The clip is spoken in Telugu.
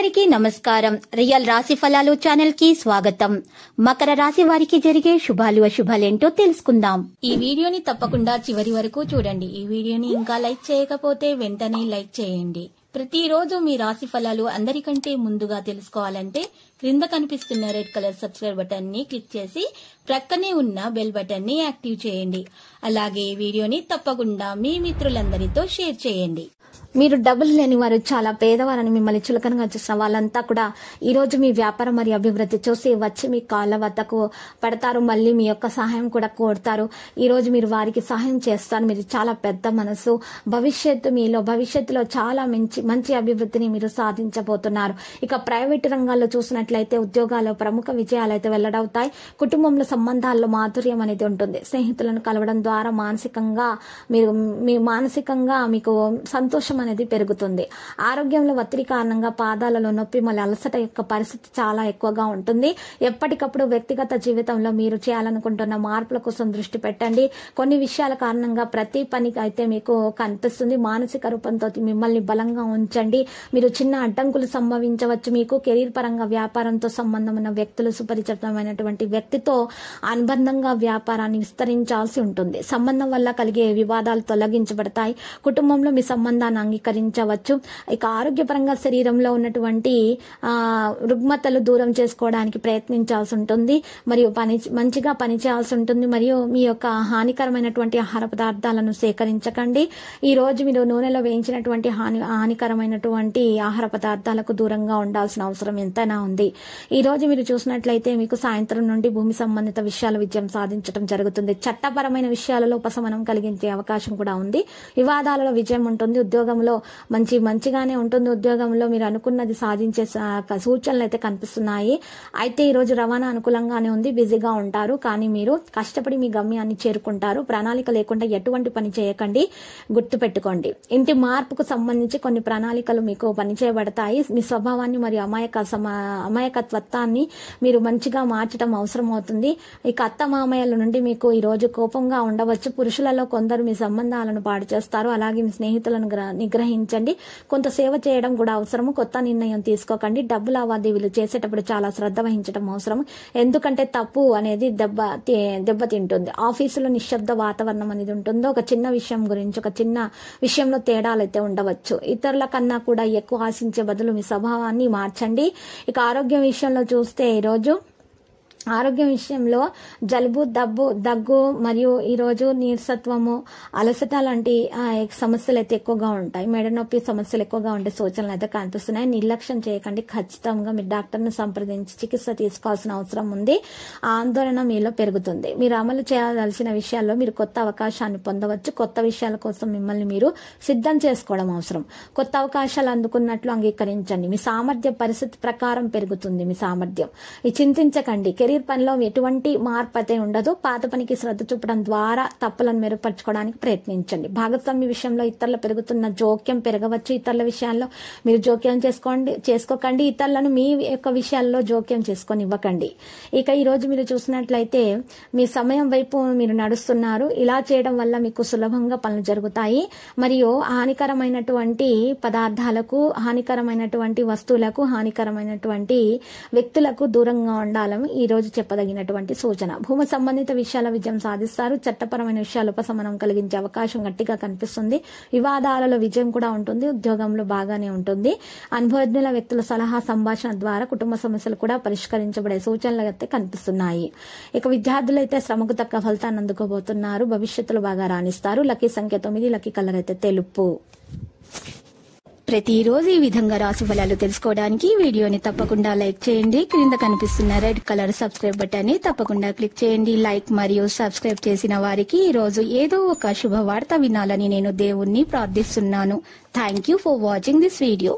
అందరికీ నమస్కారం. రియల్ రాశి ఫలాలు ఛానల్ కి స్వాగతం. మకర రాశి వారికి జరిగే శుభాలు అశుభాలేంటో తెలుసుకుందాం. ఈ వీడియోని తప్పకుండా చివరి వరకు చూడండి. ఈ వీడియోని ఇంకా లైక్ చేయకపోతే వెంటనే లైక్ చేయండి. ప్రతిరోజు మీ రాశి ఫలాలు అందరికంటే ముందుగా తెలుసుకోవాలంటే క్రింద కనిపిస్తున్న రెడ్ కలర్ సబ్స్క్రైబ్ బటన్ ని క్లిక్ చేసి ప్రక్కనే ఉన్న బెల్ బటన్ ని యాక్టివ్ చేయండి. అలాగే ఈ వీడియోని తప్పకుండా మీ మిత్రులందరితో షేర్ చేయండి. మీరు డబ్బులు లేని వారు, చాలా పేదవారని మిమ్మల్ని చులకనగా చూసిన వాళ్ళంతా కూడా ఈ రోజు మీ వ్యాపారం మరియు అభివృద్ధి చూసి వచ్చి మీ కాళ్ళ వద్దకు పడతారు. మళ్ళీ మీ యొక్క సహాయం కూడా కోరుతారు. ఈ రోజు మీరు వారికి సహాయం చేస్తారు. మీరు చాలా పెద్ద మనసు. భవిష్యత్తులో చాలా మంచి అభివృద్ధిని మీరు సాధించబోతున్నారు. ఇక ప్రైవేట్ రంగాల్లో చూసినట్లయితే ఉద్యోగాల్లో ప్రముఖ విజయాలు అయితే వెల్లడవుతాయి. కుటుంబంలో సంబంధాల్లో మాధుర్యం అనేది ఉంటుంది. స్నేహితులను కలవడం ద్వారా మానసికంగా మీకు సంతోషం అనేది పెరుగుతుంది. ఆరోగ్యంలో ఒత్తిడి కారణంగా పాదాలలో నొప్పి మరియు అలసట యొక్క పరిస్థితి చాలా ఎక్కువగా ఉంటుంది. ఎప్పటికప్పుడు వ్యక్తిగత జీవితంలో మీరు చేయాలనుకుంటున్న మార్పుల కోసం దృష్టి పెట్టండి. కొన్ని విషయాల కారణంగా ప్రతి పనికి అయితే మీకు కనిపిస్తుంది. మానసిక రూపంతో మిమ్మల్ని బలంగా ఉంచండి. మీరు చిన్న అడ్డంకులు సంభవించవచ్చు. మీకు కెరీర్ పరంగా వ్యాపారంతో సంబంధం ఉన్న వ్యక్తులు, సుపరిచితమైనటువంటి వ్యక్తితో అనుబంధంగా వ్యాపారాన్ని విస్తరించాల్సి ఉంటుంది. సంబంధం వల్ల కలిగే వివాదాలు తొలగించబడతాయి. కుటుంబంలో మీ సంబంధాన్ని అంగీకరించవచ్చు. ఇక ఆరోగ్యపరంగా శరీరంలో ఉన్నటువంటి రుగ్మతలు దూరం చేసుకోవడానికి ప్రయత్నించాల్సి ఉంటుంది. మరియు మంచిగా పనిచేయాల్సి ఉంటుంది. మరియు మీ యొక్క హానికరమైనటువంటి ఆహార పదార్థాలను సేకరించకండి. ఈ రోజు మీరు నూనెలో వేయించినటువంటి హానికరమైనటువంటి ఆహార పదార్థాలకు దూరంగా ఉండాల్సిన అవసరం ఎంతైనా ఉంది. ఈ రోజు మీరు చూసినట్లయితే మీకు సాయంత్రం నుండి భూమి సంబంధిత విషయాల విజయం సాధించడం జరుగుతుంది. చట్టపరమైన విషయాలలో ఉపశమనం కలిగించే అవకాశం కూడా ఉంది. వివాదాలలో విజయం ఉంటుంది. ఉద్యోగంలో మంచిగానే ఉంటుంది. ఉద్యోగంలో మీరు అనుకున్నది సాధించే సూచనలు అయితే కనిపిస్తున్నాయి. అయితే ఈ రోజు రవాణా అనుకూలంగానే ఉంది. బిజీగా ఉంటారు. కానీ మీరు కష్టపడి మీ గమ్యాన్ని చేరుకుంటారు. ప్రణాళిక లేకుండా ఎటువంటి పని చేయకండి. గుర్తుపెట్టుకోండి, ఇంటి మార్పుకు సంబంధించి కొన్ని ప్రణాళికలు మీకు పనిచేయబడతాయి. మీ స్వభావాన్ని మరియు అమాయకత్వాన్ని మీరు మంచిగా మార్చడం అవసరం అవుతుంది. ఇక అత్త మామయ్యల నుండి మీకు ఈ రోజు కోపంగా ఉండవచ్చు. పురుషులలో కొందరు మీ సంబంధాలను పాడు చేస్తారు. అలాగే మీ స్నేహితులను నిగ్రహించండి. కొంత సేవ చేయడం కూడా అవసరము. కొత్త నిర్ణయం తీసుకోకండి. డబ్బు లావాదేవీలు చేసేటప్పుడు చాలా శ్రద్ధ వహించడం అవసరం. ఎందుకంటే తప్పు అనేది దెబ్బతింటుంది. ఆఫీసులో నిశ్శబ్ద వాతావరణం అనేది ఉంటుంది. ఒక చిన్న విషయంలో తేడాలు అయితే ఉండవచ్చు. ఇతరుల కన్నా కూడా ఎక్కువ ఆశించే బదులు మీ స్వభావాన్ని మార్చండి. ఇక ఆరోగ్యం విషయంలో చూస్తే ఈరోజు ఆరోగ్యం విషయంలో జలుబు, దగ్గు మరియు ఈరోజు నీరసత్వము, అలసట లాంటి సమస్యలు అయితే ఎక్కువగా ఉంటాయి. మెడ నొప్పి సమస్యలు ఎక్కువగా ఉండే సూచనలు అయితే కనిపిస్తున్నాయి. నిర్లక్ష్యం చేయకండి. ఖచ్చితంగా మీరు డాక్టర్ని సంప్రదించి చికిత్స తీసుకోవాల్సిన అవసరం ఉంది. ఆందోళన మీలో పెరుగుతుంది. మీరు అమలు చేయవలసిన విషయాల్లో మీరు కొత్త అవకాశాన్ని పొందవచ్చు. కొత్త విషయాల కోసం మిమ్మల్ని మీరు సిద్ధం చేసుకోవడం అవసరం. కొత్త అవకాశాలు అందుకున్నట్లు అంగీకరించండి. మీ సామర్థ్య పరిస్థితి ప్రకారం పెరుగుతుంది. మీ సామర్థ్యం చింతించకండి. కెరీర్ పనిలో ఎటువంటి మార్పు అయితే ఉండదు. పాత పనికి శ్రద్ధ చూపడం ద్వారా తప్పులను మెరుగుపరచుకోవడానికి ప్రయత్నించండి. భాగస్వామి విషయంలో ఇతరుల పెరుగుతున్న జోక్యం పెరగవచ్చు. ఇతరుల విషయాల్లో మీరు జోక్యం చేసుకోకండి. ఇతరులను మీ యొక్క విషయాల్లో జోక్యం చేసుకొని ఇవ్వకండి. ఇక ఈ రోజు మీరు చూసినట్లయితే మీ సమయం వైపు మీరు నడుస్తున్నారు. ఇలా చేయడం వల్ల మీకు సులభంగా పనులు జరుగుతాయి. మరియు హానికరమైనటువంటి పదార్థాలకు, హానికరమైనటువంటి వస్తువులకు, హానికరమైనటువంటి వ్యక్తులకు దూరంగా ఉండాలని ఈ రోజు చెప్పదగినటువంటి సూచన. భూమి సంబంధిత విషయాల విజయం సాధిస్తారు. చట్టపరమైన విషయాలు ఉపశమనం కలిగించే అవకాశం గట్టిగా కనిపిస్తుంది. వివాదాలలో విజయం కూడా ఉంటుంది. ఉద్యోగంలో బాగానే ఉంటుంది. అనుభవజ్ఞుల వ్యక్తుల సలహా, సంభాషణ ద్వారా కుటుంబ సమస్యలు కూడా పరిష్కరించబడే సూచనలు అయితే కనిపిస్తున్నాయి. ఇక విద్యార్థులు అయితే శ్రమకు తగ్గ ఫలితాన్ని అందుకోబోతున్నారు. భవిష్యత్తులో బాగా రాణిస్తారు. లక్కీ సంఖ్య 9, లక్కీ కలర్ అయితే తెలుపు. ప్రతిరోజు ఈ విధంగా రాశి ఫలాలు తెలుసుకోవడానికి వీడియోని తప్పకుండా లైక్ చేయండి. క్రింద కనిపిస్తున్న రెడ్ కలర్ సబ్స్క్రైబ్ బటన్ ని తప్పకుండా క్లిక్ చేయండి. లైక్ మరియు సబ్స్క్రైబ్ చేసిన వారికి ఈ రోజు ఏదో ఒక శుభవార్త వినాలని నేను దేవుణ్ణి ప్రార్థిస్తున్నాను. Thank you for watching this video.